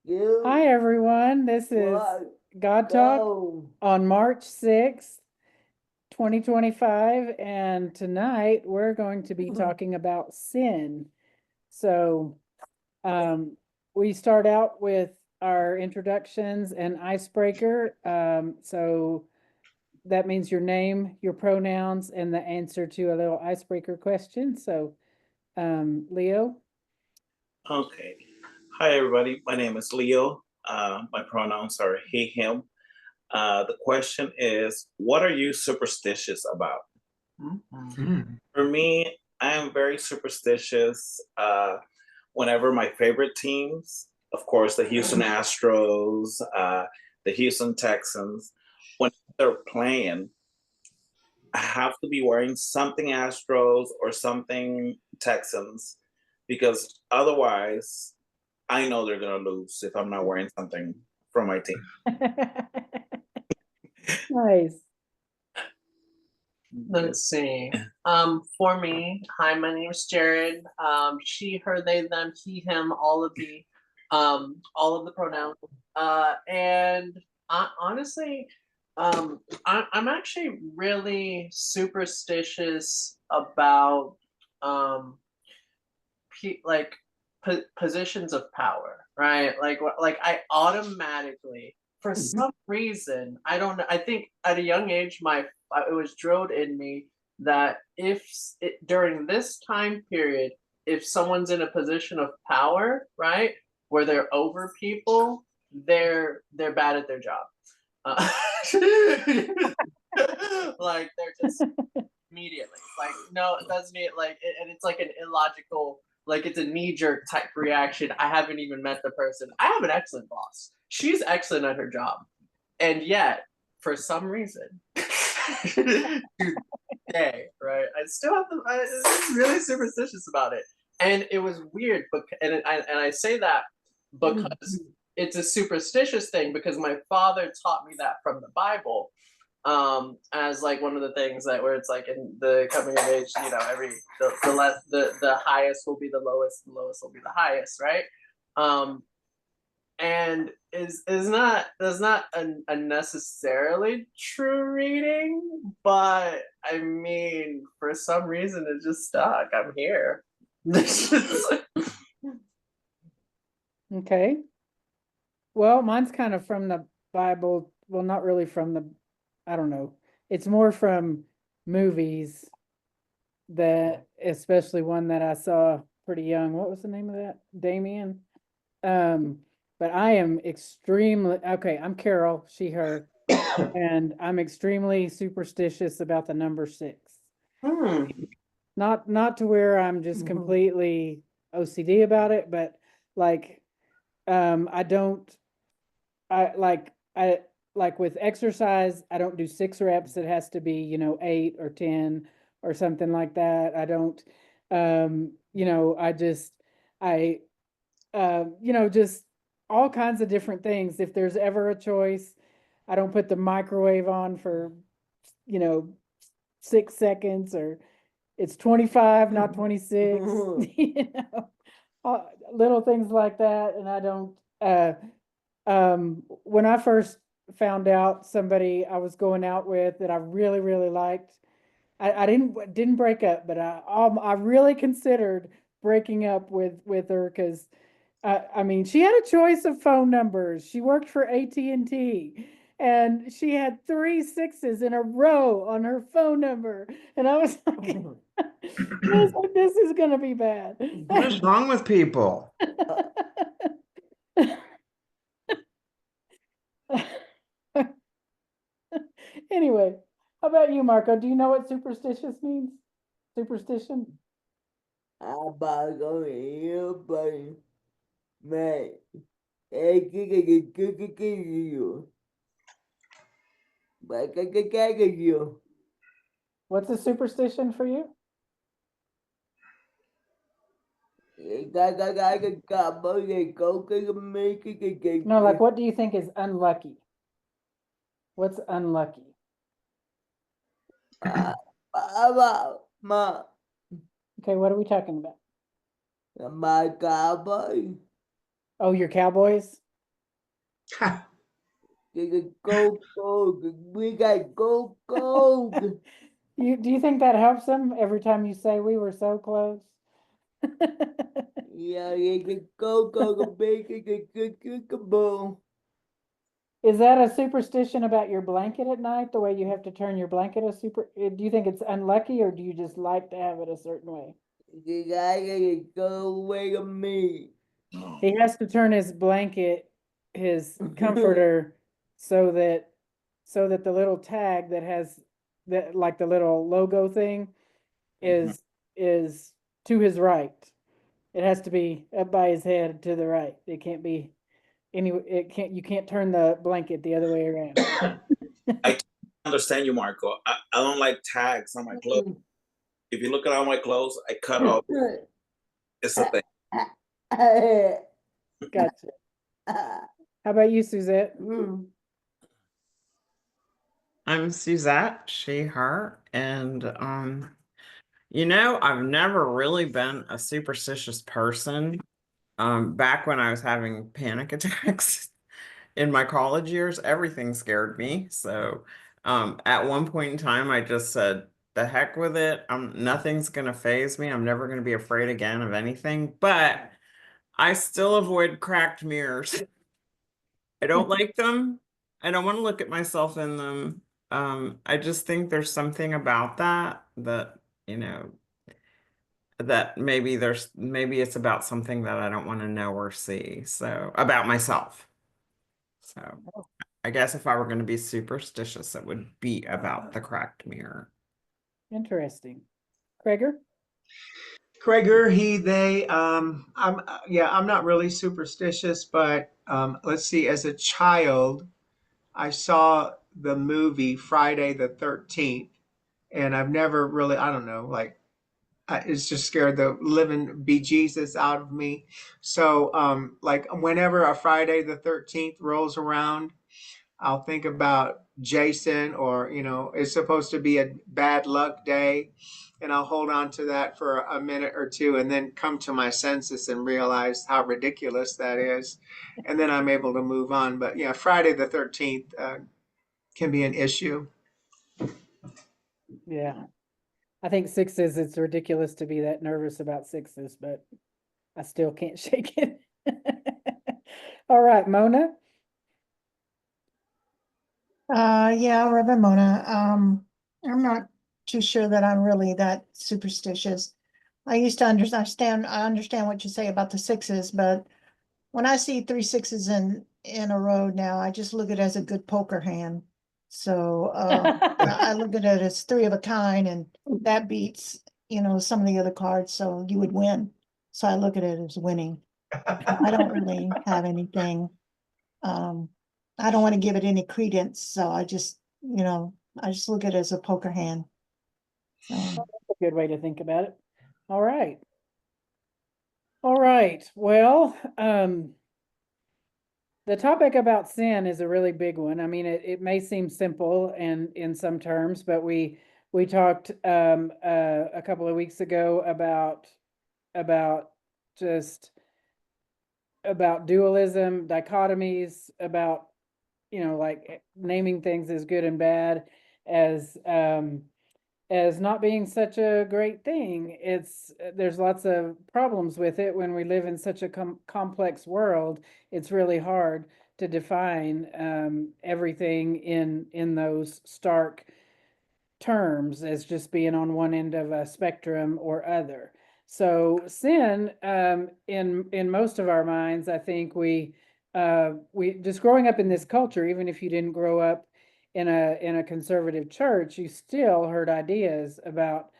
Hi, everyone. This is God Talk on March 6th, 2025. And tonight we're going to be talking about sin. So we start out with our introductions and icebreaker. So that means your name, your pronouns, and the answer to a little icebreaker question. So, Leo. Okay. Hi, everybody. My name is Leo. My pronouns are he, him. The question is, what are you superstitious about? For me, I am very superstitious. Whenever my favorite teams, of course, the Houston Astros, the Houston Texans, when they're playing, I have to be wearing something Astros or something Texans because otherwise I know they're gonna lose if I'm not wearing something from my team. Nice. Let's see. For me, hi, my name is Jared. She, her, they, them, he, him, all of the pronouns. And honestly, I'm actually really superstitious about positions of power, right? Like I automatically, for some reason, I don't know. I think at a young age, it was drilled in me that during this time period, if someone's in a position of power, right, where they're over people, they're bad at their job. Like they're just immediately like, no, it doesn't mean like and it's like an illogical, like it's a knee-jerk type reaction. I haven't even met the person. I have an excellent boss. She's excellent at her job, and yet for some reason today, right, I still have I'm really superstitious about it. And it was weird, but I say that because it's a superstitious thing, because my father taught me that from the Bible, as like one of the things that where it's like in the coming of age, you know, the highest will be the lowest will be the highest, right? And is not that's not a necessarily true reading, but I mean, for some reason it just stuck. I'm here. Okay. Well, mine's kind of from the Bible. Well, not really from the, I don't know. It's more from movies, that especially one that I saw pretty young. What was the name of that? Damien. But I am extremely, okay, I'm Carol, she, her, and I'm extremely superstitious about the number 6. Not to where I'm just completely OCD about it, but like I don't I like with exercise, I don't do 6 reps. It has to be, 8 or 10 or something like that. I don't I just just all kinds of different things. If there's ever a choice, I don't put the microwave on for, 6 seconds, or it's 25, not 26, little things like that. And I don't, when I first found out somebody I was going out with that I really, really liked, I didn't break up, but I really considered breaking up with her, because I mean, she had a choice of phone numbers. She worked for AT&T, and she had 3 6s in a row on her phone number, and I was like, this is gonna be bad. What is wrong with people? Anyway, how about you, Marco? Do you know what superstitious means? Superstition? What's a superstition for you? No, like, what do you think is unlucky? What's unlucky? Okay, what are we talking about? My cowboy. Oh, your Cowboys? Go, go, we got go, go. Do you think that helps them every time you say we were so close? Yeah, go, go, big, boom. Is that a superstition about your blanket at night, the way you have to turn your blanket do you think it's unlucky, or do you just like to have it a certain way? You gotta go away from me. He has to turn his blanket, his comforter, so that the little tag that has that, like the little logo thing, is to his right. It has to be up by his head to the right. It can't be you can't turn the blanket the other way around. I understand you, Marco. I don't like tags on my clothes. If you look at all my clothes, I cut off. It's a thing. Gotcha. How about you, Suzette? I'm Suzette, she, her, and I've never really been a superstitious person. Back when I was having panic attacks in my college years, everything scared me. So, at one point in time, I just said, the heck with it. Nothing's gonna faze me. I'm never gonna be afraid again of anything. But I still avoid cracked mirrors. I don't like them. I don't want to look at myself in them. I just think there's something about that, that maybe it's about something that I don't want to know or see. So about myself. So I guess if I were going to be superstitious, it would be about the cracked mirror. Interesting. Gregor? Gregor, he, they. I'm not really superstitious, but let's see. As a child, I saw the movie Friday the 13th, and I've never really, I don't know, like it's just scared the living bejesus out of me. So, like whenever a Friday the 13th rolls around, I'll think about Jason, or, it's supposed to be a bad luck day. And I'll hold on to that for a minute or two and then come to my senses and realize how ridiculous that is. And then I'm able to move on. But yeah, Friday the 13th can be an issue. Yeah. I think sixes, it's ridiculous to be that nervous about sixes, but I still can't shake it. All right, Mona? Yeah, Reverend Mona. I'm not too sure that I'm really that superstitious. I used to understand. I understand what you say about the sixes, but when I see 3 sixes in a row now, I just look at it as a good poker hand. So I look at it as 3 of a kind, and that beats some of the other cards. So you would win. So I look at it as winning. I don't really have anything. I don't want to give it any credence, so I just look at it as a poker hand. So That's a good way to think about it. All right. All right. Well, the topic about sin is a really big one. I mean, it may seem simple and in some terms, but we talked a couple of weeks ago about just about dualism, dichotomies, about like naming things as good and bad, as not being such a great thing. There's lots of problems with it when we live in such a complex world. It's really hard to define everything in those stark terms as just being on one end of a spectrum or other. So sin, in most of our minds, I think we just growing up in this culture, even if you didn't grow up in a conservative church, you still heard ideas about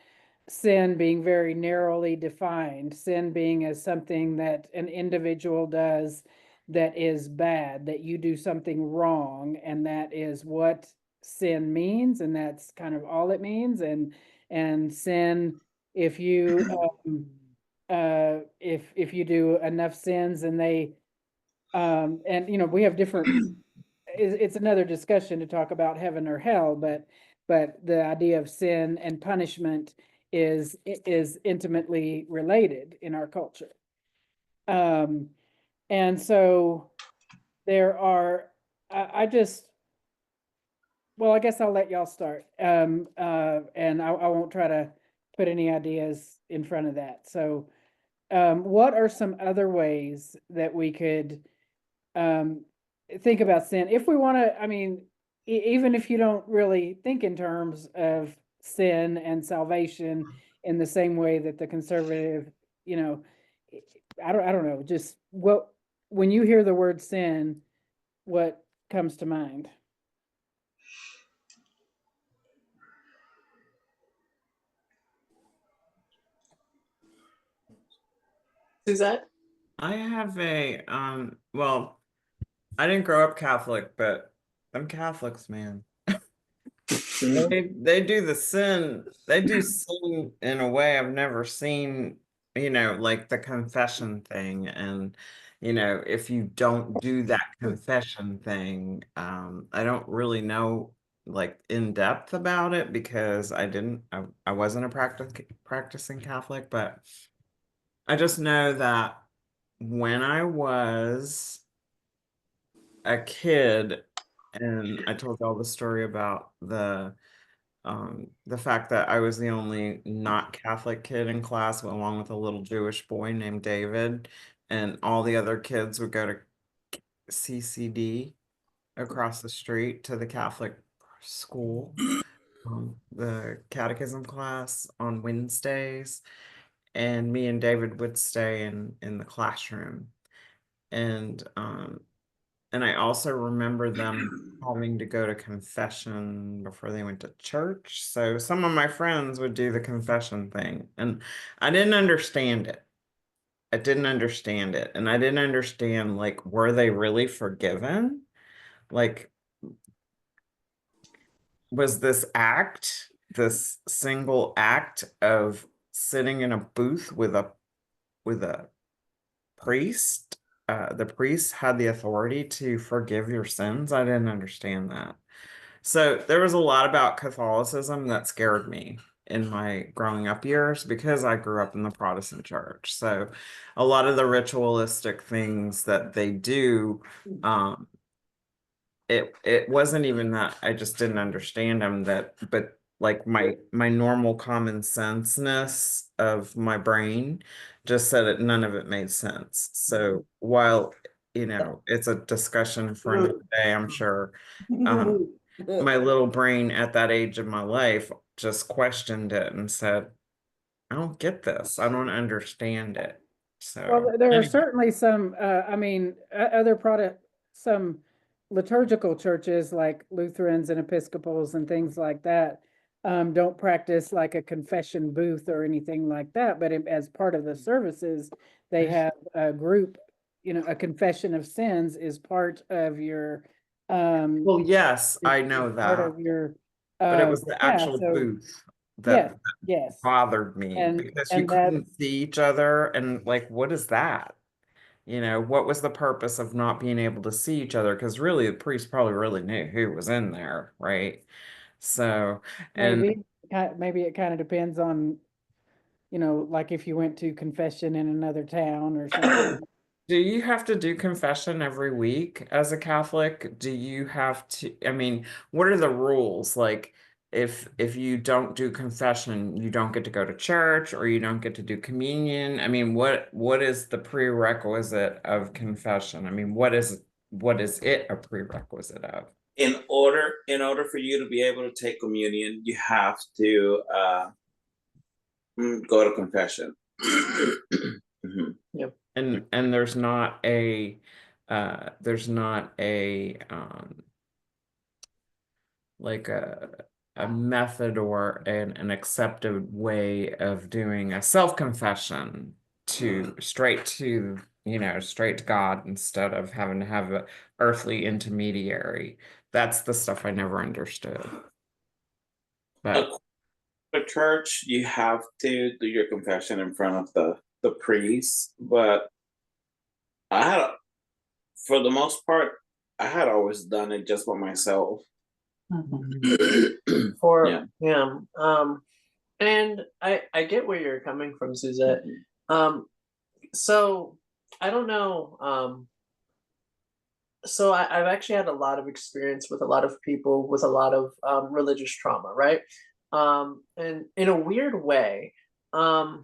sin being very narrowly defined, sin being as something that an individual does that is bad, that you do something wrong, and that is what sin means, and that's kind of all it means. And sin, if you if you do enough sins, and they and we have different it's another discussion to talk about heaven or hell, but the idea of sin and punishment is intimately related in our culture. And so there are, I just, well, I guess I'll let y'all start. And I won't try to put any ideas in front of that. So, what are some other ways that we could think about sin? If we want to, I mean, even if you don't really think in terms of sin and salvation in the same way that the conservative, you know, I don't know, just what, when you hear the word sin, what comes to mind? Suzette? I have a well, I didn't grow up Catholic, but them Catholics, man. They do the sin, they do sin in a way I've never seen, like the confession thing. And, if you don't do that confession thing, I don't really know like in depth about it because I wasn't a practicing Catholic, but I just know that when I was a kid, and I told y'all the story about the fact that I was the only not Catholic kid in class, along with a little Jewish boy named David, and all the other kids would go to CCD across the street to the Catholic school, the catechism class on Wednesdays, and me and David would stay in the classroom. And I also remember them having to go to confession before they went to church. So some of my friends would do the confession thing, and I didn't understand it. I didn't understand it. And I didn't understand, like, were they really forgiven? Like, was this single act of sitting in a booth with a priest, the priest had the authority to forgive your sins? I didn't understand that. So there was a lot about Catholicism that scared me in my growing up years because I grew up in the Protestant church. So a lot of the ritualistic things that they do, it wasn't even that I just didn't understand them, but like my normal common senseness of my brain just said it, none of it made sense. So while it's a discussion for another day, I'm sure, my little brain at that age of my life just questioned it and said, I don't get this, I don't understand it. Well, So there are anyway. certainly some, I mean, other product, some liturgical churches like Lutherans and Episcopals and things like that, don't practice like a confession booth or anything like that, but as part of the services, they have a group, a confession of sins is part of your, Well, yes, I know part that. of your, But it was the yeah, actual so, booth yes, that yes. bothered me because you And that, couldn't see each other, and like, what is that? What was the purpose of not being able to see each other? Because really, the priest probably really knew who was in there, right? So, and maybe it kind of depends on, like if you went to confession in another town or something. do you have to do confession every week as a Catholic? Do you have to, I mean, what are the rules? Like, if you don't do confession, you don't get to go to church or you don't get to do communion. I mean, what is the prerequisite of confession? I mean, what is it a prerequisite of? In order for you to be able to take communion, you have to go to confession. Yep. And there's not a like a method or an accepted way of doing a self-confession straight to God instead of having to have an earthly intermediary. That's the stuff I never understood. But The church, you have to do your confession in front of the priest, but I had, for the most part, I had always done it just by myself. And I get where you're coming from, Suzette. So I don't know. So I've actually had a lot of experience with a lot of people with a lot of religious trauma, right? And in a weird way, um,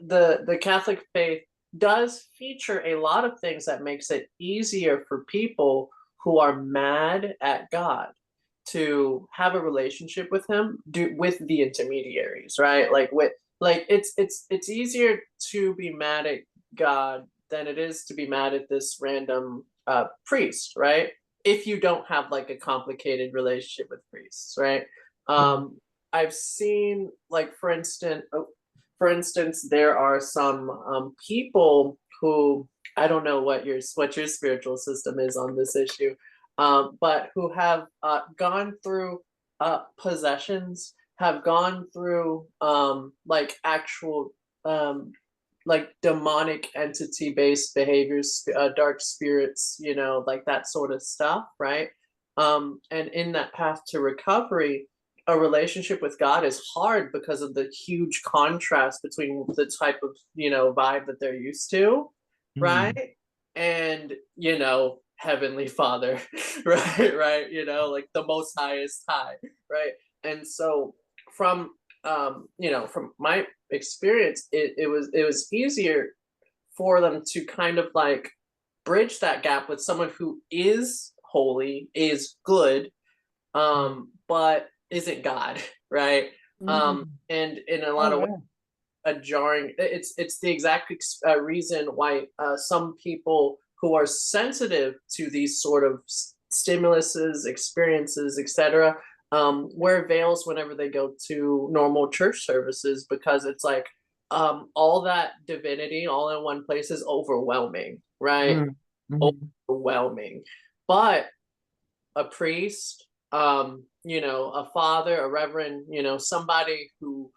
the Catholic faith does feature a lot of things that makes it easier for people who are mad at God to have a relationship with him with the intermediaries, right? It's easier to be mad at God than it is to be mad at this random priest, right? If you don't have like a complicated relationship with priests, right? I've seen, like, for instance, there are some people who, I don't know what your spiritual system is on this issue, but who have gone through possessions, have gone through like actual like demonic entity based behaviors, dark spirits, you know, like that sort of stuff, right? And in that path to recovery, a relationship with God is hard because of the huge contrast between the type of, you know, vibe that they're used to, right? And, you know, Heavenly Father, right, you know, like the most highest high, right? And so from you know, from my experience, it was easier for them to kind of like bridge that gap with someone who is holy, is good, but isn't God, right? And in a lot of ways, a jarring. It's the exact reason why some people who are sensitive to these sort of stimuluses, experiences, etc., wear veils whenever they go to normal church services, because it's like all that divinity all in one place is overwhelming, right? Overwhelming. But a priest, you know, a father, a reverend, you know, somebody who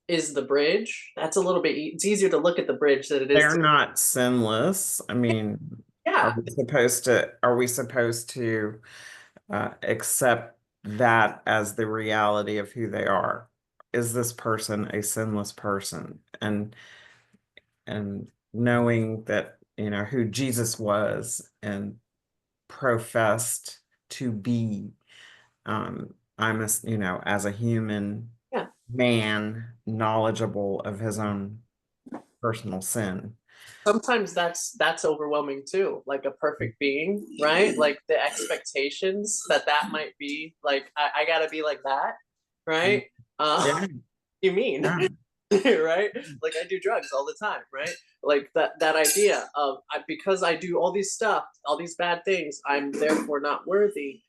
is the bridge. That's a little bit, it's easier to look at the bridge than it is. They're not sinless. I mean, Yeah. are we supposed to accept that as the reality of who they are? Is this person a sinless person? And knowing that, you know, who Jesus was and professed to be, I'm a, you know, as a human man, knowledgeable of his own personal sin. Sometimes that's overwhelming too, like a perfect being, right? Like the expectations that might be like, I gotta be like that, right? You mean right? Like I do drugs all the time, right? Like that idea of because I do all these stuff, all these bad things, I'm therefore not worthy,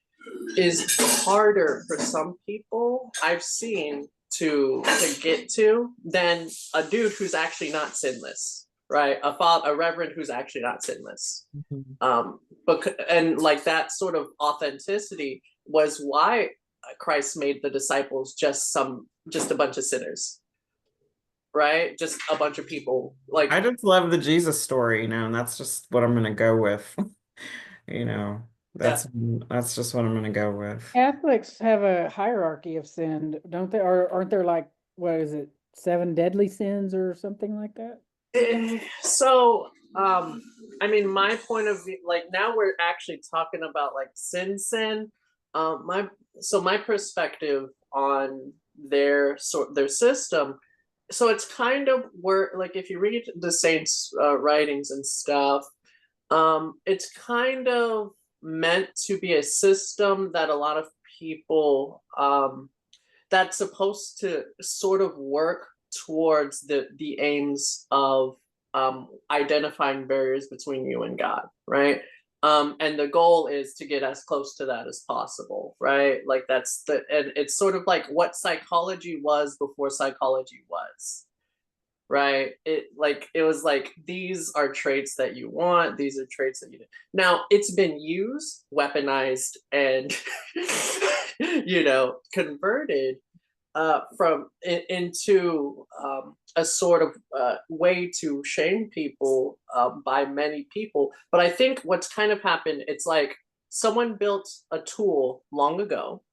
is harder for some people I've seen to get to than a dude who's actually not sinless, right? A reverend who's actually not sinless. But and like that sort of authenticity was why Christ made the disciples just a bunch of sinners, right? Just a bunch of people. Like, I just love the Jesus story, you know, and that's just what I'm gonna go with. You know, that's just what I'm gonna go with. Catholics have a hierarchy of sin, don't they? Or aren't there like, what is it, 7 deadly sins or something like that? So I mean, my point of view, like now we're actually talking about like sin. My perspective on their system, so it's kind of where, like, if you read the saints writings and stuff, it's kind of meant to be a system that a lot of people that's supposed to sort of work towards the aims of identifying barriers between you and God, right? And the goal is to get as close to that as possible, right? Like and it's sort of like what psychology was before psychology was, right? It was like, these are traits that you want, these are traits that you didn't. Now it's been used, weaponized, and you know, converted into a sort of way to shame people by many people. But I think what's kind of happened, it's like someone built a tool long ago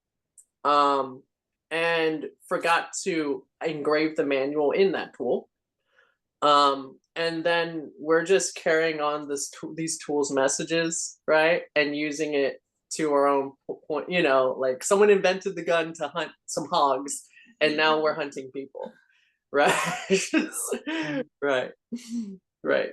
and forgot to engrave the manual in that tool. and then we're just carrying on these tools messages, right, and using it to our own point. You know, like someone invented the gun to hunt some hogs, and now we're hunting people, right? Right, right.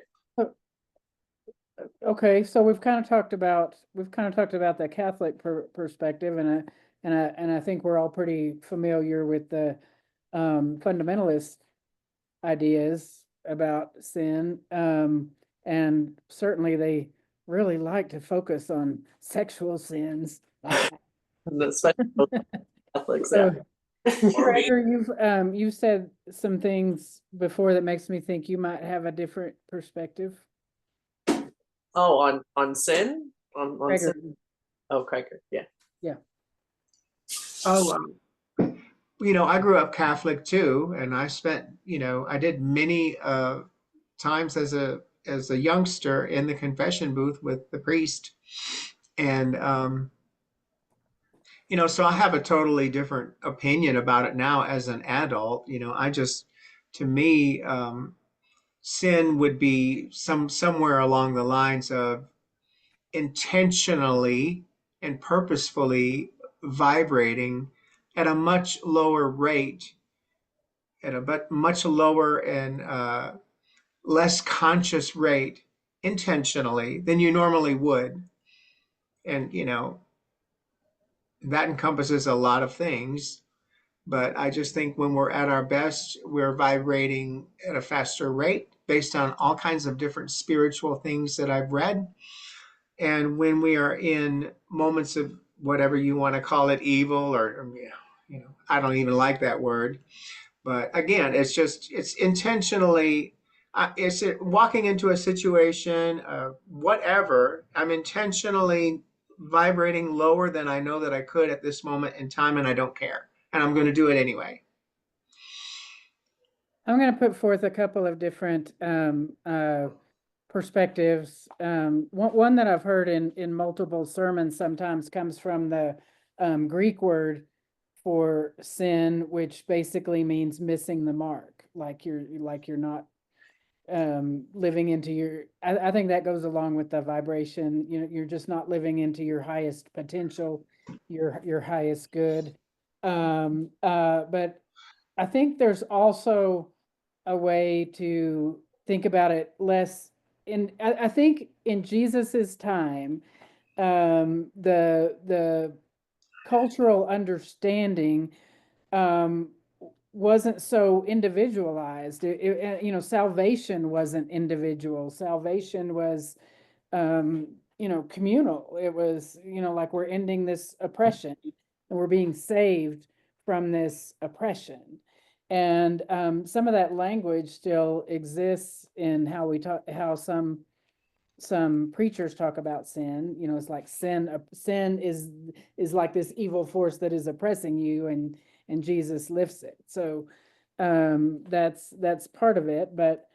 Okay, so we've kind of talked about the Catholic perspective, and I think we're all pretty familiar with the fundamentalist ideas about sin, and certainly they really like to focus on sexual sins. Especially Catholics. So, Or me. Gregor, you've said some things before that makes me think you might have a different perspective. Oh, on sin? On Gregor, sin? Oh, Cracker. Yeah. yeah. Oh, I grew up Catholic too, and I spent, I did many times as a youngster in the confession booth with the priest, and so I have a totally different opinion about it now as an adult. To me, sin would be somewhere along the lines of intentionally and purposefully vibrating at a much lower rate, at a much lower and less conscious rate intentionally than you normally would. And, that encompasses a lot of things. But I just think when we're at our best, we're vibrating at a faster rate based on all kinds of different spiritual things that I've read. And when we are in moments of whatever you want to call it, evil, or I don't even like that word. But again, it's intentionally, it's walking into a situation, whatever, I'm intentionally vibrating lower than I know that I could at this moment in time, and I don't care. And I'm going to do it anyway. I'm going to put forth a couple of different perspectives. One that I've heard in multiple sermons sometimes comes from the Greek word for sin, which basically means missing the mark, like you're not living into your. I think that goes along with the vibration. You're just not living into your highest potential, your highest good. But I think there's also a way to think about it less. I think in Jesus's time, the cultural understanding wasn't so individualized. Salvation wasn't individual. Salvation was, communal. It was, like we're ending this oppression and we're being saved from this oppression. And some of that language still exists in how we talk, how some preachers talk about sin. It's like sin is like this evil force that is oppressing you, and Jesus lifts it. So that's part of it. But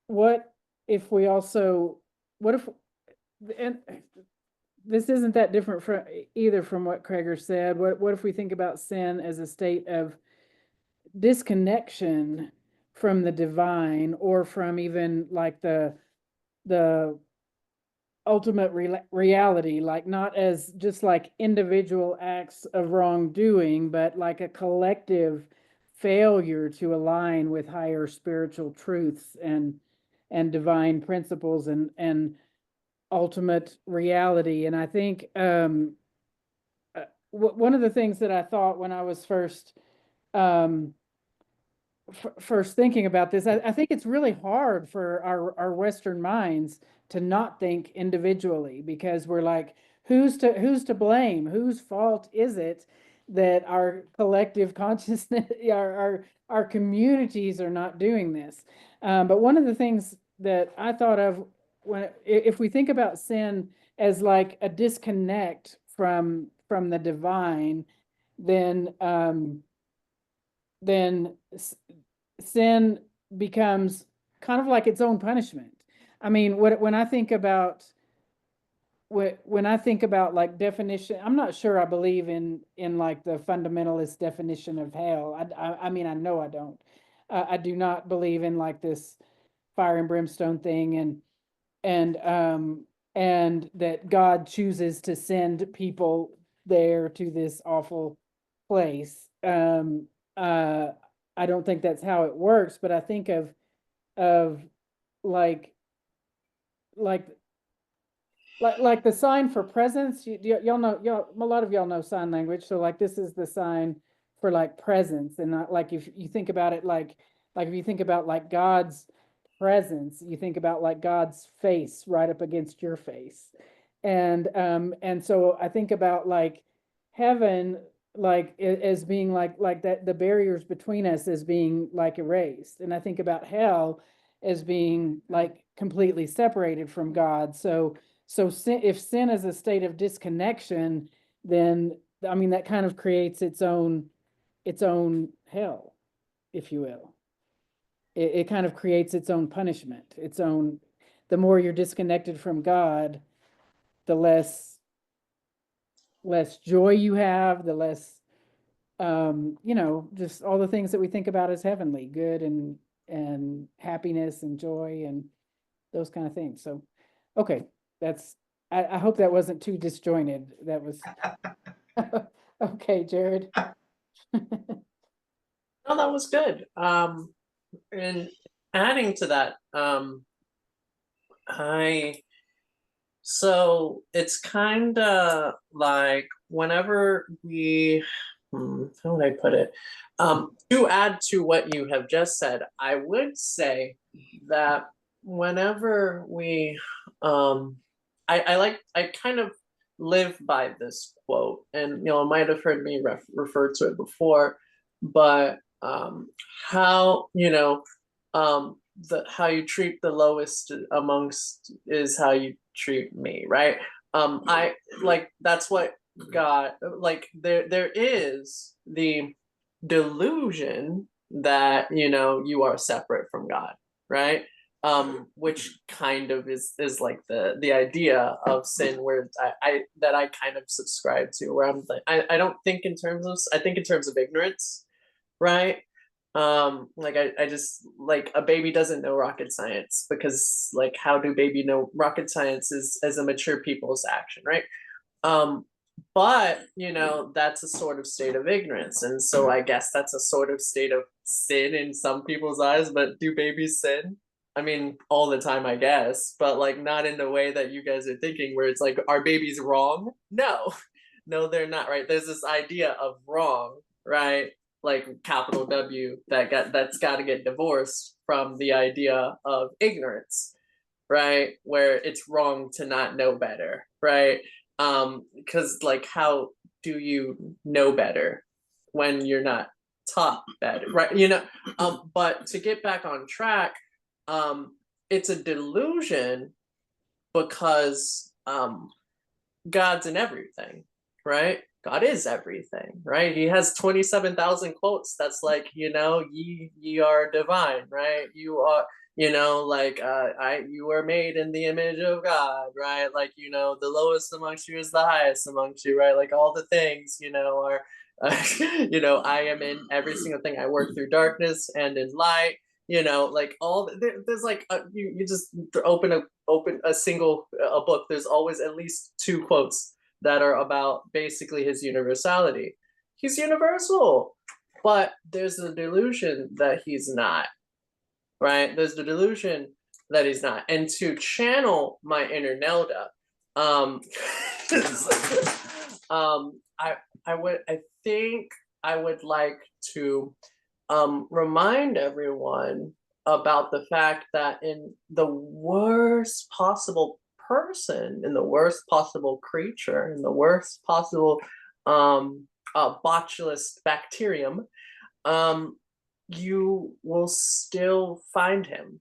what if we also, what if, and this isn't that different from what Krager said. What if we think about sin as a state of disconnection from the divine, or from even like the ultimate reality, like not as just like individual acts of wrongdoing, but like a collective failure to align with higher spiritual truths and divine principles and ultimate reality. And I think one of the things that I thought when I was first thinking about this, I think it's really hard for our Western minds to not think individually, because we're like, who's to blame? Whose fault is it that our collective consciousness, our communities are not doing this? But one of the things that I thought of, if we think about sin as like a disconnect from the divine, then sin becomes kind of like its own punishment. I mean, when I think about like definition, I'm not sure I believe in like the fundamentalist definition of hell. I mean, I know I don't. I do not believe in like this fire and brimstone thing, and that God chooses to send people there to this awful place. I don't think that's how it works, but I think of like like like the sign for presence. Y'all know, a lot of y'all know sign language, so like this is the sign for like presence, and not like if you think about it like if you think about like God's presence, you think about like God's face right up against your face, and so I think about like heaven like as being like that, the barriers between us as being like erased, and I think about hell as being like completely separated from God. So sin, if sin is a state of disconnection, then I mean that kind of creates its own hell, if you will. It kind of creates its own punishment, its own. The more you're disconnected from God, the less joy you have, the less just all the things that we think about as heavenly, good and happiness and joy and those kind of things. So, okay, that's. I hope that wasn't too disjointed. That was okay, Jared. No, that was good. And adding to that, so it's kind of like whenever we, how would I put it? To add to what you have just said, I would say that whenever we, I kind of live by this quote, and I might have heard me refer to it before, but how how you treat the lowest amongst is how you treat me, right? I like that's what God, like there is the delusion that you are separate from God, right? Which kind of is like the idea of sin, where I that I kind of subscribe to, where I'm like, I don't think in terms of, I think in terms of ignorance, right? Like I just, like, a baby doesn't know rocket science, because like how do baby know rocket science is as a mature people's action, right? But that's a sort of state of ignorance, and so I guess that's a sort of state of sin in some people's eyes. But do babies sin? I mean, all the time, I guess, but like not in the way that you guys are thinking, where it's like, are babies wrong? No, no, they're not, right? There's this idea of wrong, right? Like capital W, that's got to get divorced from the idea of ignorance, right? Where it's wrong to not know better, right? Because like, how do you know better when you're not taught better, right? But to get back on track, it's a delusion because God's in everything, right? God is everything, right? He has 27,000 quotes. That's like, ye are divine, right? You are, like, you are made in the image of God, right? Like, the lowest amongst you is the highest amongst you, right? Like all the things, are, I am in every single thing. I work through darkness and in light, like all there's like you just open a single book. There's always at least 2 quotes that are about basically his universality. He's universal, but there's the delusion that he's not, right? There's the delusion that he's not. And to channel my inner Nelda, I think I would like to remind everyone about the fact that in the worst possible person, in the worst possible creature, in the worst possible botulus bacterium, you will still find him,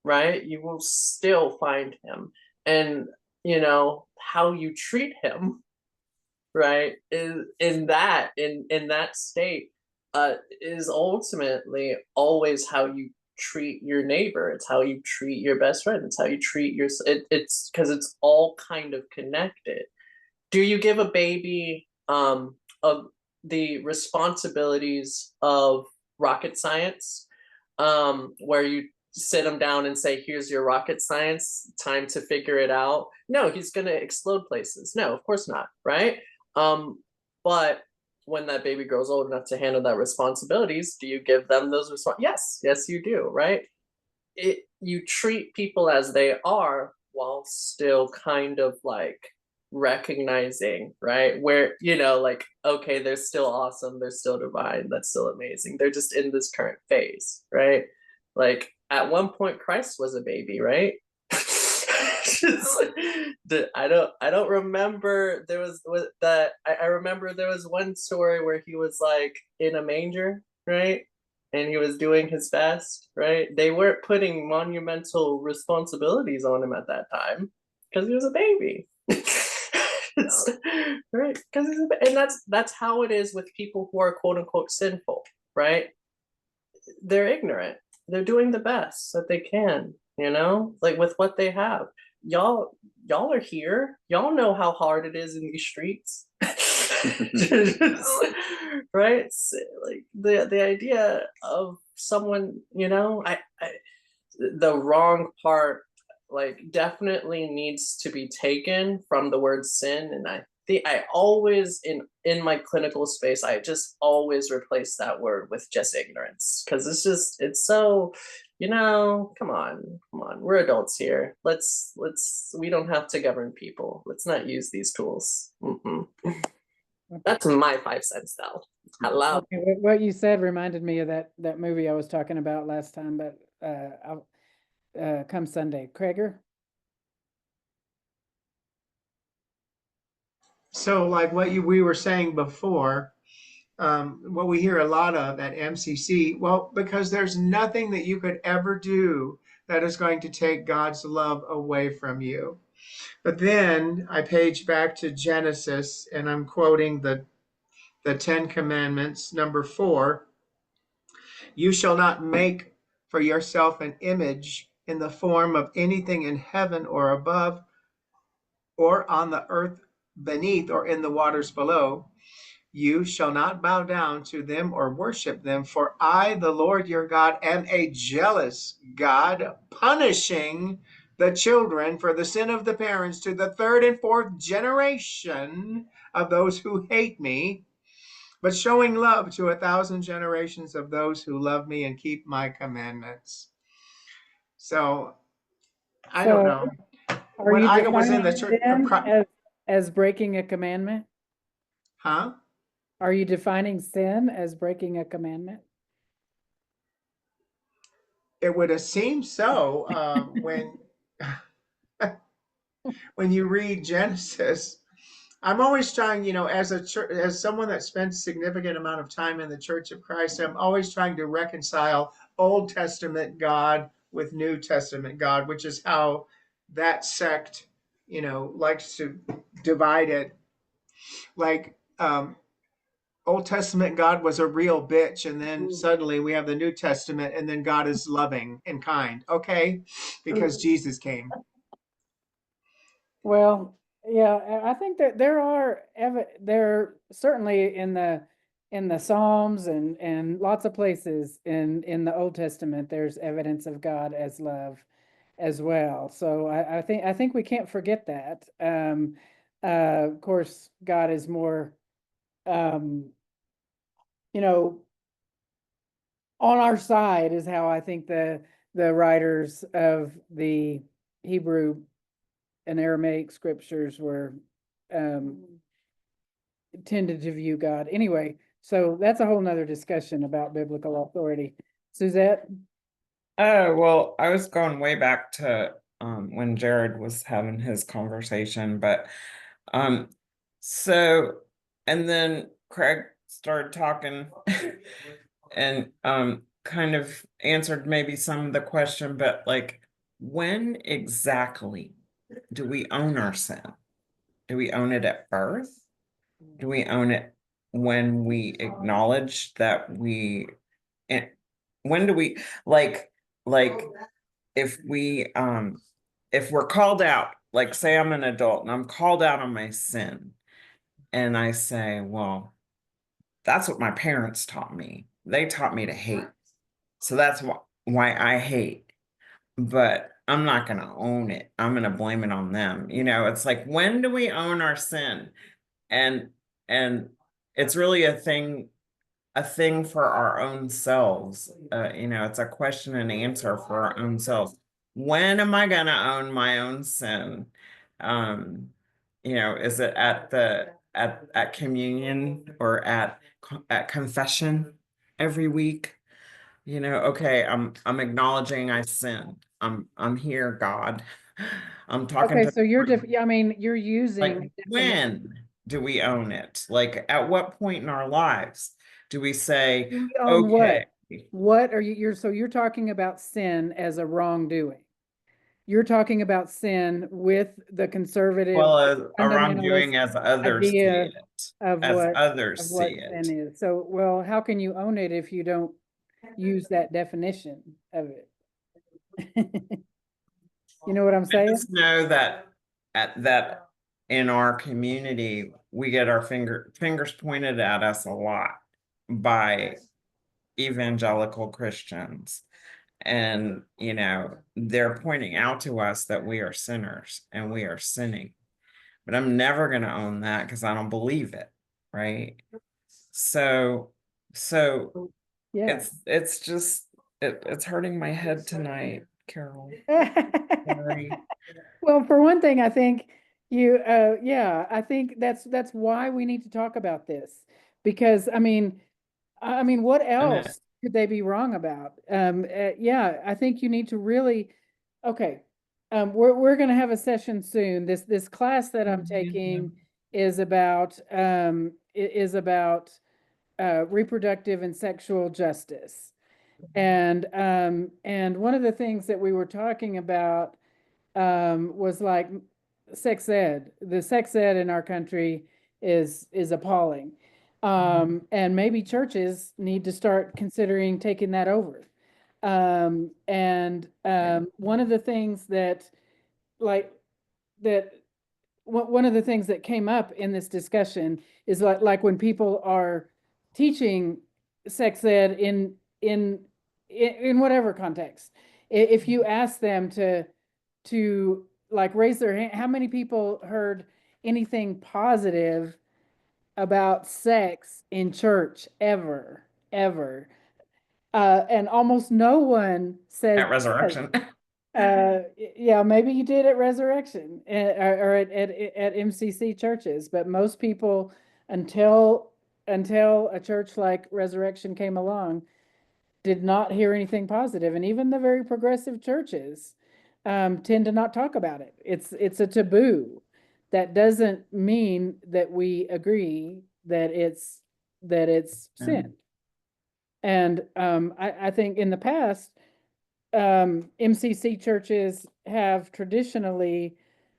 right? You will still find him. And how you treat him, right, is in that state is ultimately always how you treat your neighbor. It's how you treat your best friend. It's how you treat your, it's because it's all kind of connected. Do you give a baby of the responsibilities of rocket science? where you sit him down and say, here's your rocket science, time to figure it out. No, he's going to explode places. No, of course not, right? But when that baby grows old enough to handle that responsibilities, do you give them those yes, you do, right? You treat people as they are while still kind of like recognizing, right, where, like, okay, they're still awesome, they're still divine, that's still amazing, they're just in this current phase, right? Like at one point Christ was a baby, right? I don't remember. There was that I remember there was one story where he was like in a manger, right? And he was doing his best, right? They weren't putting monumental responsibilities on him at that time because he was a baby. Right? Because and that's how it is with people who are quote unquote sinful, right? They're ignorant. They're doing the best that they can, like with what they have. Y'all are here. Y'all know how hard it is in these streets. Right? Like the idea of someone, the wrong part like definitely needs to be taken from the word sin. And I always in my clinical space, I just always replace that word with just ignorance, because it's so, come on, we're adults here. We don't have to govern people. Let's not use these tools. That's my 5 cents though. Hello. Okay, what you said reminded me of that movie I was talking about last time, but come Sunday. Krager? So like what we were saying before, what we hear a lot of at MCC, well, because there's nothing that you could ever do that is going to take God's love away from you. But then I page back to Genesis, and I'm quoting the 10 Commandments, number 4. You shall not make for yourself an image in the form of anything in heaven or above, or on the earth beneath, or in the waters below. You shall not bow down to them or worship them, for I, the Lord your God, am a jealous God, punishing the children for the sin of the parents to the 3rd and 4th generation of those who hate me, but showing love to 1,000 generations of those who love me and keep my commandments. So I don't know. Are When you I was in the defining church, sin as breaking a commandment? huh? Are you defining sin as breaking a commandment? It would have seemed so when you read Genesis. I'm always trying, as someone that spends significant amount of time in the Church of Christ, I'm always trying to reconcile Old Testament God with New Testament God, which is how that sect, likes to divide it. Like, Old Testament God was a real bitch, and then suddenly we have the New Testament, and then God is loving and kind. Okay, because Jesus came. Well, yeah, I think that there certainly in the Psalms and lots of places in the Old Testament, there's evidence of God as love as well. So I think we can't forget that. Of course, God is more, on our side is how I think the writers of the Hebrew and Aramaic scriptures were tended to view God. Anyway, so that's a whole nother discussion about biblical authority. Suzette? Oh, well, I was going way back to when Jared was having his conversation, but so and then Craig started talking and kind of answered maybe some of the question, but like, when exactly do we own our sin? Do we own it at birth? Do we own it when we acknowledge that when do we like if we're called out, like say I'm an adult and I'm called out on my sin, and I say, well, that's what my parents taught me. They taught me to hate. So that's why I hate, but I'm not going to own it. I'm going to blame it on them. You know, it's like, when do we own our sin? And it's really a thing for our own selves. You know, it's a question and answer for our own selves. When am I gonna own my own sin? You know, is it at the at communion, or at confession every week? You know, okay, I'm acknowledging I sinned. I'm here, God. I'm talking Okay, to so you're the I mean, you're using like, definition. when do we own it? Like, at what point in our lives do we say, Do we own okay, what? What are you're talking about sin as a wrongdoing. You're talking about sin with the conservative well, as a fundamentalist wrongdoing as others see idea it, of as what others see sin it? is. So, well, how can you own it if you don't use that definition of it? You know what I'm I saying? just know that that in our community, we get our fingers pointed at us a lot by evangelical Christians. And, you know, they're pointing out to us that we are sinners and we are sinning. But I'm never going to own that because I don't believe it. Right. So, Yeah. it's just, it's hurting my head tonight, Carol. Sorry. Well, for one thing, I think yeah, I think that's why we need to talk about this, because I mean, what And else could they be wrong about? Yeah, I think you need to really, okay. We're going to have a session soon. This class that I'm taking is about reproductive and sexual justice, and one of the things that we were talking about was like sex ed. The sex ed in our country is appalling. And maybe churches need to start considering taking that over. One of the things that like that one of the things that came up in this discussion is like when people are teaching sex ed in whatever context, if you ask them to like raise their hand, how many people heard anything positive about sex in church ever? And almost no one says at Resurrection. yeah, maybe you did at Resurrection or at MCC churches, but most people until a church like Resurrection came along did not hear anything positive, and even the very progressive churches tend to not talk about it. It's a taboo. That doesn't mean that we agree that it's sin. And I think in the past, MCC churches have traditionally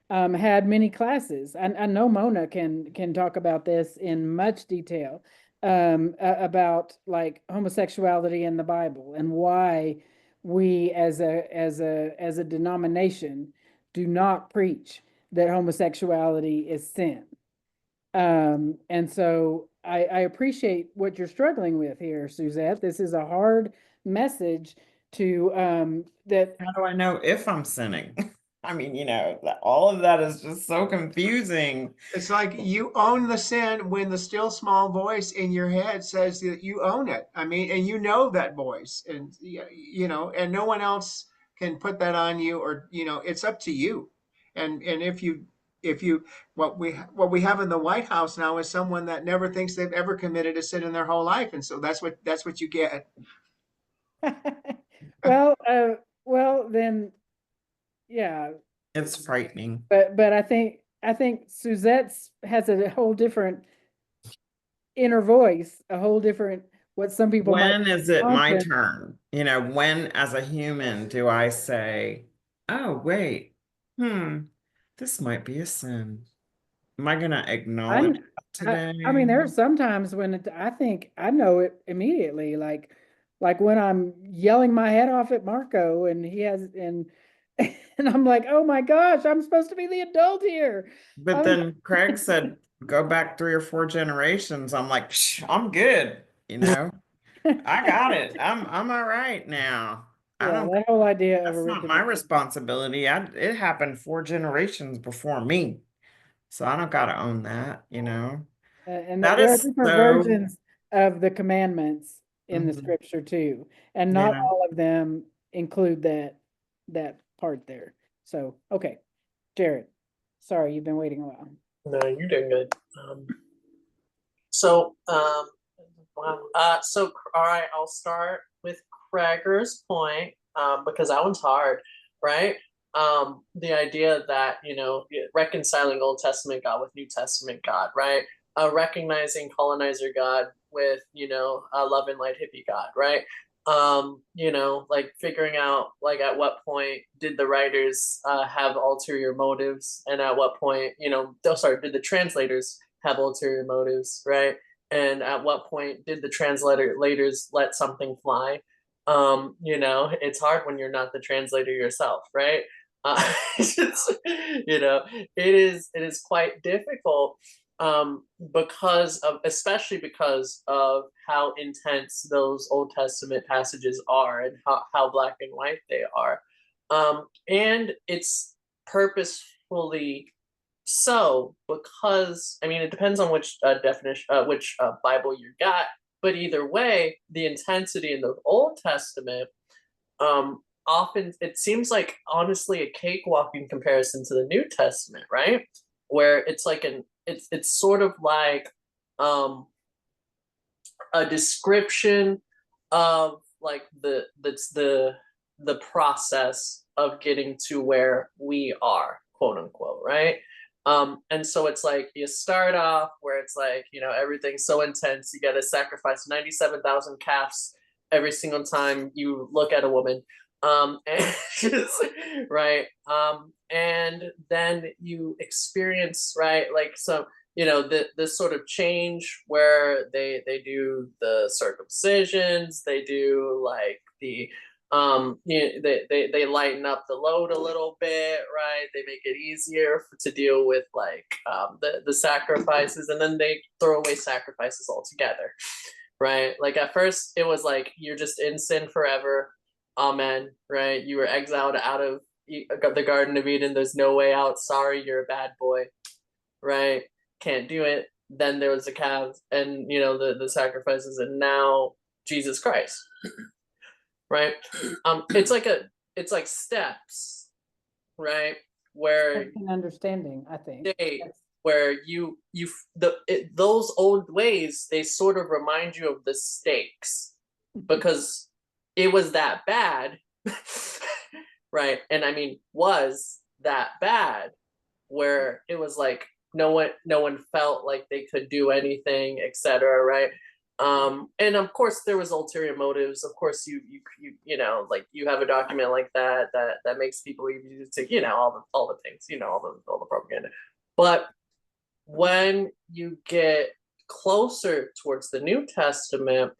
had many classes. I know Mona can talk about this in much detail about like homosexuality in the Bible and why we as a denomination do not preach that homosexuality is sin. And so I appreciate what you're struggling with here, Suzette. This is a hard message to that. How do I know if I'm sinning? I mean, you know, all of that is just so confusing. It's like you own the sin when the still small voice in your head says that you own it. I mean, and you know that voice, and you know, and no one else can put that on you, or you know, it's up to you. And if you what we have in the White House now is someone that never thinks they've ever committed a sin in their whole life, and so that's what you get. Well, well then, yeah, It's frightening. but I think Suzette's has a whole different inner voice, a whole different what some people might When is it my conscience. turn? You know, when as a human do I say, oh, wait, this might be a sin? Am I going to acknowledge I'm, that today? I mean, there are some times when I think I know it immediately, like when I'm yelling my head off at Marco and he has and and I'm like, oh my gosh, I'm supposed to be the adult here. But Um, then Craig said, go back 3 or 4 generations. I'm like, Psh, I'm good. You know, I got it. I'm all right now. I Yeah, don't, that whole idea of that's not my original. responsibility. It happened 4 generations before me. So I don't gotta own that, And That there are is different so, versions of the commandments in the mhm, scripture too, and not yeah. all of them include that part there. So, okay, Jared, sorry, you've been waiting a while. No, you're doing good. So, wow. So, all right, I'll start with Krager's point, because that one's hard, right? The idea that, reconciling Old Testament God with New Testament God, right? Recognizing colonizer God with, love and light hippie God, right? Like figuring out, like, at what point did the writers have ulterior motives, and at what point, did the translators have ulterior motives, right? And at what point did the translators let something fly? It's hard when you're not the translator yourself, right? It is quite difficult, especially because of how intense those Old Testament passages are, and how black and white they are. And it's purposefully so, because, I mean, it depends on which definition, which Bible you got, but either way, the intensity in the Old Testament, often it seems like, honestly, a cakewalk in comparison to the New Testament, right? Where it's like it's sort of like a description of, like, the process of getting to where we are, quote unquote, right? And so it's like you start off where it's like, everything's so intense, you got to sacrifice 97,000 calves every single time you look at a woman, and right, and then you experience, right, like, so, this sort of change where they do the circumcisions, they do, like, the they lighten up the load a little bit, right? They make it easier to deal with, like, the sacrifices, and then they throw away sacrifices altogether, right? Like, at first it was like, you're just in sin forever, amen, right? You were exiled out of the Garden of Eden, there's no way out, sorry, you're a bad boy, right? Can't do it. Then there was the calves, and the sacrifices, and now Jesus Christ, right? It's like steps, right? Where An understanding, I think. where those old ways, they sort of remind you of the stakes, because it was that bad, right? And I mean, was that bad, where it was like no one felt like they could do anything, etc., right? And of course there was ulterior motives. Of course, like, you have a document like that makes people use to, all the things, all the propaganda. But when you get closer towards the New Testament,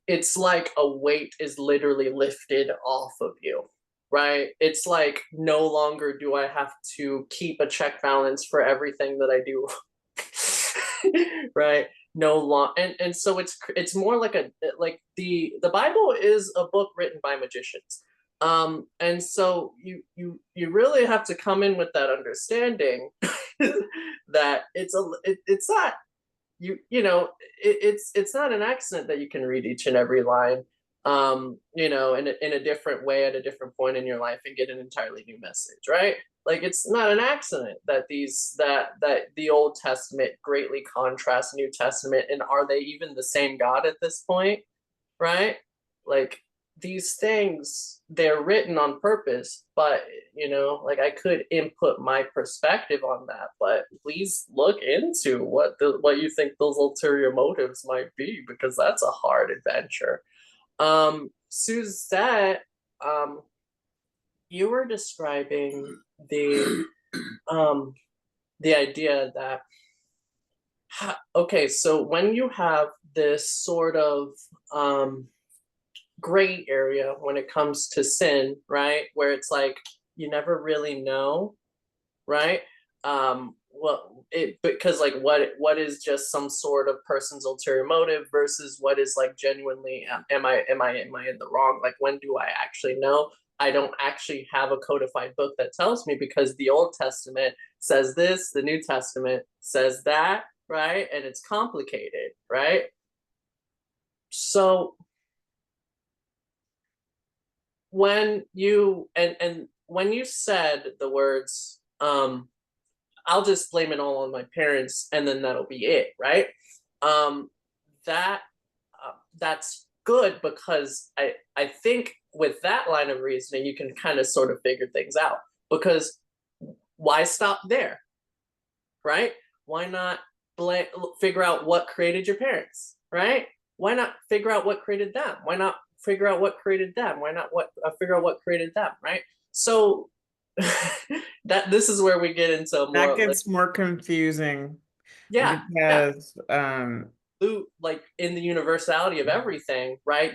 it's like a weight is literally lifted off of you, right? It's like, no longer do I have to keep a check balance for everything that I do, right? No long, and so it's more like the Bible is a book written by magicians, and so you really have to come in with that understanding that it's not, it's not an accident that you can read each and every line, in a different way at a different point in your life, and get an entirely new message, right? Like, it's not an accident that the Old Testament greatly contrasts New Testament, and are they even the same God at this point, right? Like, these things, they're written on purpose, but like, I could input my perspective on that, but please look into what you think those ulterior motives might be, because that's a hard adventure. Suzette, you were describing the idea that, okay, so when you have this sort of gray area when it comes to sin, right? Where it's like, you never really know, right? because like what is just some sort of person's ulterior motive versus what is like genuinely am I in the wrong? Like, when do I actually know? I don't actually have a codified book that tells me, because the Old Testament says this, the New Testament says that, right? And it's complicated, right? So when you when you said the words, I'll just blame it all on my parents and then that'll be it, right? That's good, because I think with that line of reasoning, you can kind of sort of figure things out. Because why stop there, right? Why not figure out what created your parents, right? Why not figure out what created them? Why not figure out what created them? Why not figure out what created them, right? So that this is where we get into more, that gets more confusing. Yeah, because like in the universality of everything, right?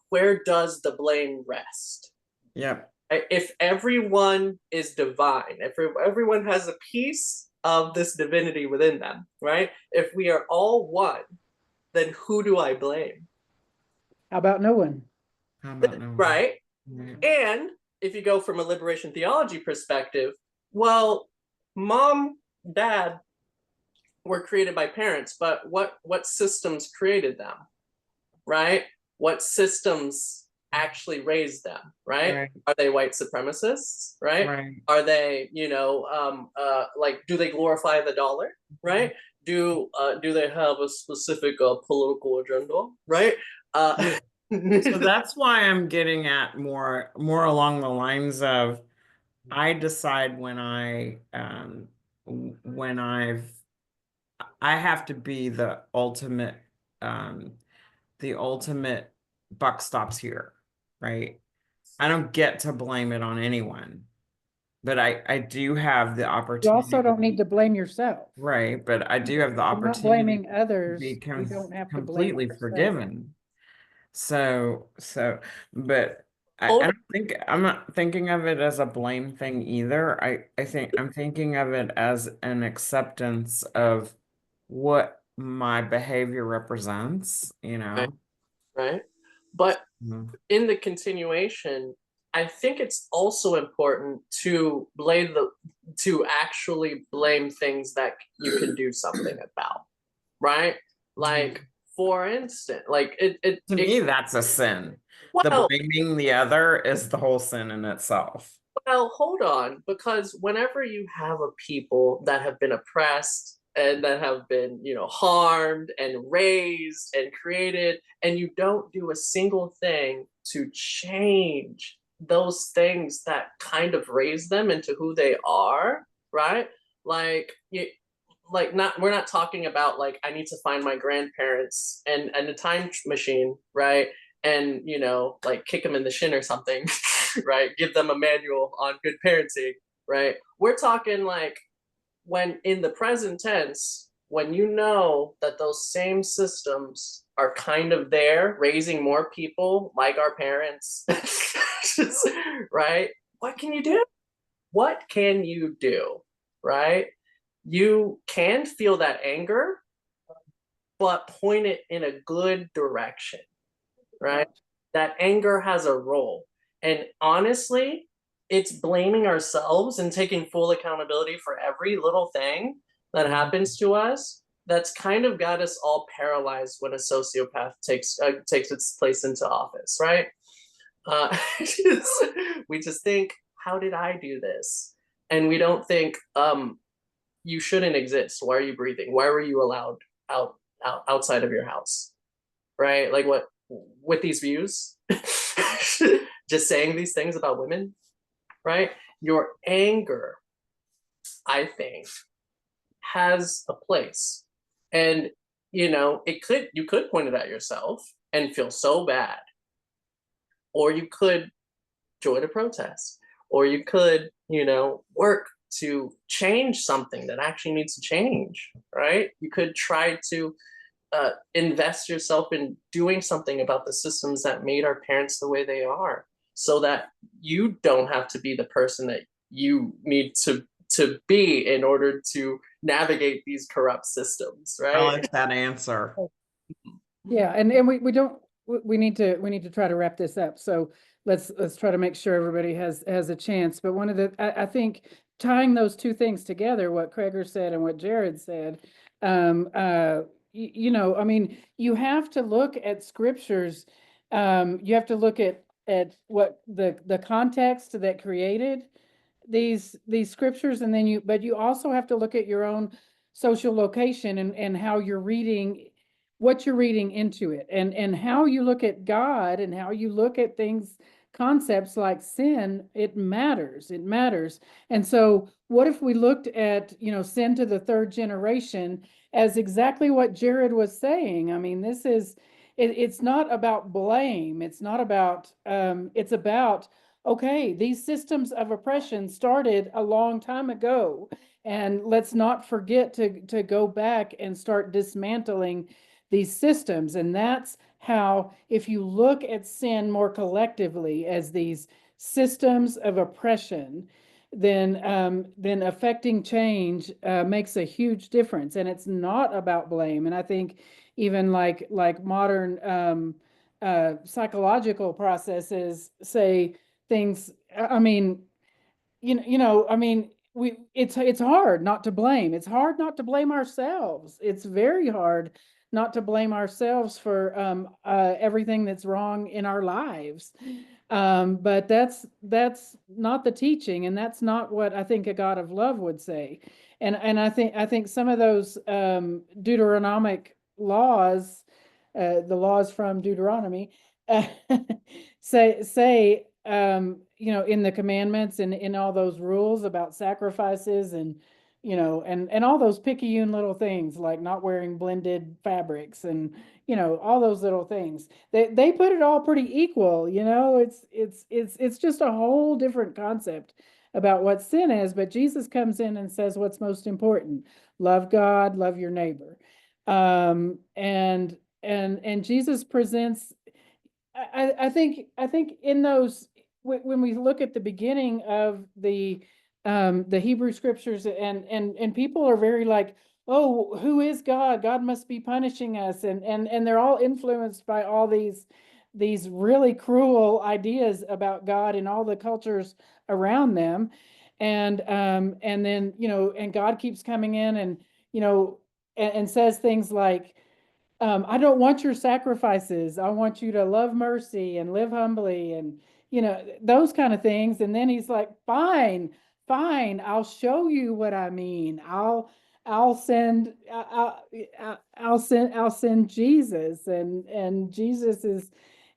Where does the blame rest? Yep. If everyone is divine, if everyone has a piece of this divinity within them, right? If we are all one, then who do I blame? How about no one? How about no one? Right? Yeah. And if you go from a liberation theology perspective, well, mom, dad were created by parents, but what systems created them, right? What systems actually raised them, right? Are they white supremacists, right? Are they, like, do they glorify the dollar, right? Do they have a specific political agenda, right? So that's why I'm getting at more along the lines of, I decide when I have to be the ultimate buck stops here, right? I don't get to blame it on anyone, but I do have the You opportunity. also don't need to blame yourself. Right, but I do have the You're opportunity not blaming others. to be You don't have to blame completely yourself. forgiven. But I'm not thinking of it as a blame thing either. I think I'm thinking of it as an acceptance of what my behavior represents, Right. But in the continuation, I think it's also important to actually blame things that you can do something about, right? Like, for instance, like to me, that's a sin. The blaming the other is the whole sin in itself. Well, hold on, because whenever you have a people that have been oppressed and that have been, harmed and raised and created, and you don't do a single thing to change those things that kind of raise them into who they are, right? Like, we're not talking about like, I need to find my grandparents and a time machine, right? And like kick them in the shin or something, right? Give them a manual on good parenting, right? We're talking like, when in the present tense, when you know that those same systems are kind of there, raising more people like our parents, right? What can you do? What can you do, right? You can feel that anger, but point it in a good direction, right? That anger has a role. And honestly, it's blaming ourselves and taking full accountability for every little thing that happens to us that's kind of got us all paralyzed when a sociopath takes its place into office, right? We just think, how did I do this? And we don't think, you shouldn't exist. Why are you breathing? Why were you allowed outside of your house, right? Like, what with these views? Just saying these things about women, right? Your anger, I think, has a place. And you could point it at yourself and feel so bad. Or you could join a protest. Or you could, work to change something that actually needs to change, right? You could try to invest yourself in doing something about the systems that made our parents the way they are, so that you don't have to be the person that you need to to be in order to navigate these corrupt systems, I right? like that answer. Yeah, and we don't, we need to try to wrap this up. So let's try to make sure everybody has a chance. But one of the, I think tying those two things together, what Kreger said and what Jared said, you know, I mean, you have to look at scriptures. You have to look at what the context that created these scriptures, and then but you also have to look at your own social location and how you're reading, what you're reading into it, and how you look at God and how you look at things, concepts like sin. It matters. It matters. And so what if we looked at, you know, sin to the third generation as exactly what Jared was saying? I mean, this is, it's not about blame. It's not about, it's about, okay, these systems of oppression started a long time ago, and let's not forget to go back and start dismantling these systems. And that's how, if you look at sin more collectively as these systems of oppression, then affecting change makes a huge difference. And it's not about blame. And I think even like modern psychological processes say things, I mean, I mean, it's hard not to blame. It's hard not to blame ourselves. It's very hard not to blame ourselves for everything that's wrong in our lives. But that's not the teaching, and that's not what I think a God of love would say. And I think some of those Deuteronomic laws, the laws from Deuteronomy, say you know, in the commandments and in all those rules about sacrifices, and you know, and all those picayune little things like not wearing blended fabrics, and you know, all those little things, they put it all pretty equal. You know, it's just a whole different concept about what sin is. But Jesus comes in and says what's most important: love God, love your neighbor. And Jesus presents, I think in those, when we look at the beginning of the Hebrew scriptures, and people are very like, oh, who is God? God must be punishing us, and they're all influenced by all these really cruel ideas about God in all the cultures around them. And then, you know, and God keeps coming in, and you know, and says things like, I don't want your sacrifices. I want you to love mercy and live humbly, and you know, those kind of things. And then he's like, fine, I'll show you what I mean. I'll send I'll send Jesus, and Jesus is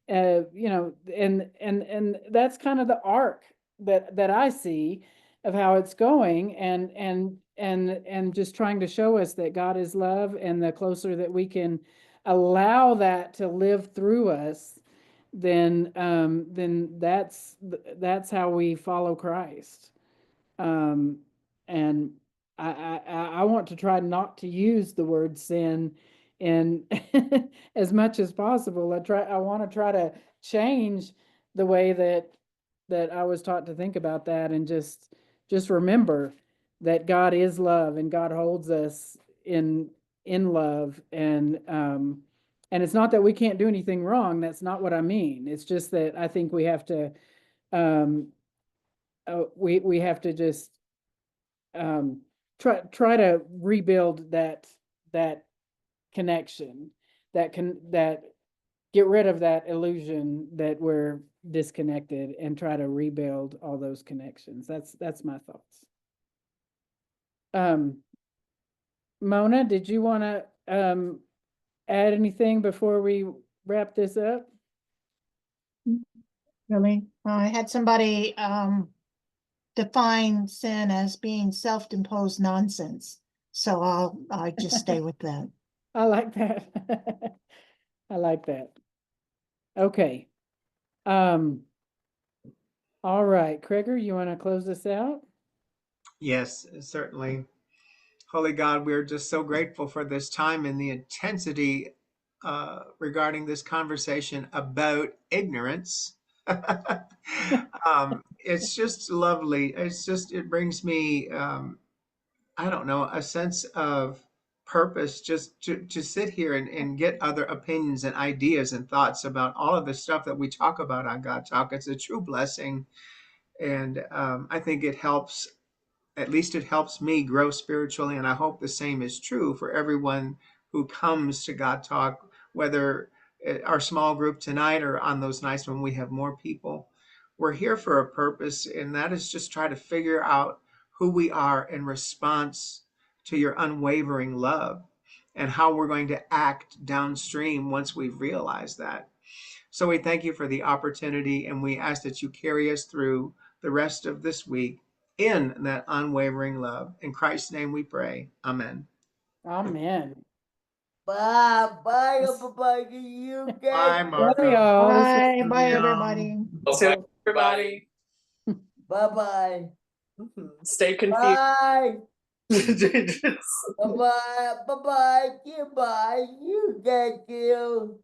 you know, and that's kind of the arc that I see of how it's going, and just trying to show us that God is love, and the closer that we can allow that to live through us, then that's how we follow Christ. And I want to try not to use the word sin in as much as possible. I want to try to change the way that I was taught to think about that, and just remember that God is love, and God holds us in love. And it's not that we can't do anything wrong. That's not what I mean. It's just that I think we have to we have to just try to rebuild that connection, that get rid of that illusion that we're disconnected, and try to rebuild all those connections. That's my thoughts. Mona, did you want to add anything before we wrap this up? Really? I had somebody define sin as being self-imposed nonsense. So I just stay with that. I like that. I like that. Okay. All right, Kreger, you want to close this out? Yes, certainly. Holy God, we're just so grateful for this time and the intensity regarding this conversation about ignorance. It's just lovely. It brings me, I don't know, a sense of purpose just to sit here and get other opinions and ideas and thoughts about all of the stuff that we talk about on God Talk. It's a true blessing. And I think it helps, at least it helps me grow spiritually. And I hope the same is true for everyone who comes to God Talk, whether our small group tonight or on those nights when we have more people. We're here for a purpose, and that is just try to figure out who we are in response to your unwavering love and how we're going to act downstream once we've realized that. So we thank you for the opportunity, and we ask that you carry us through the rest of this week in that unwavering love. In Christ's name we pray. Amen. Amen. Bye, bye, everybody. You Bye, guys. Love Martha. y'all. This was Bye, bye, Yeah. everybody. So everybody, Bye bye. stay confused. Bye. Bye bye. Bye bye. Goodbye. You get killed.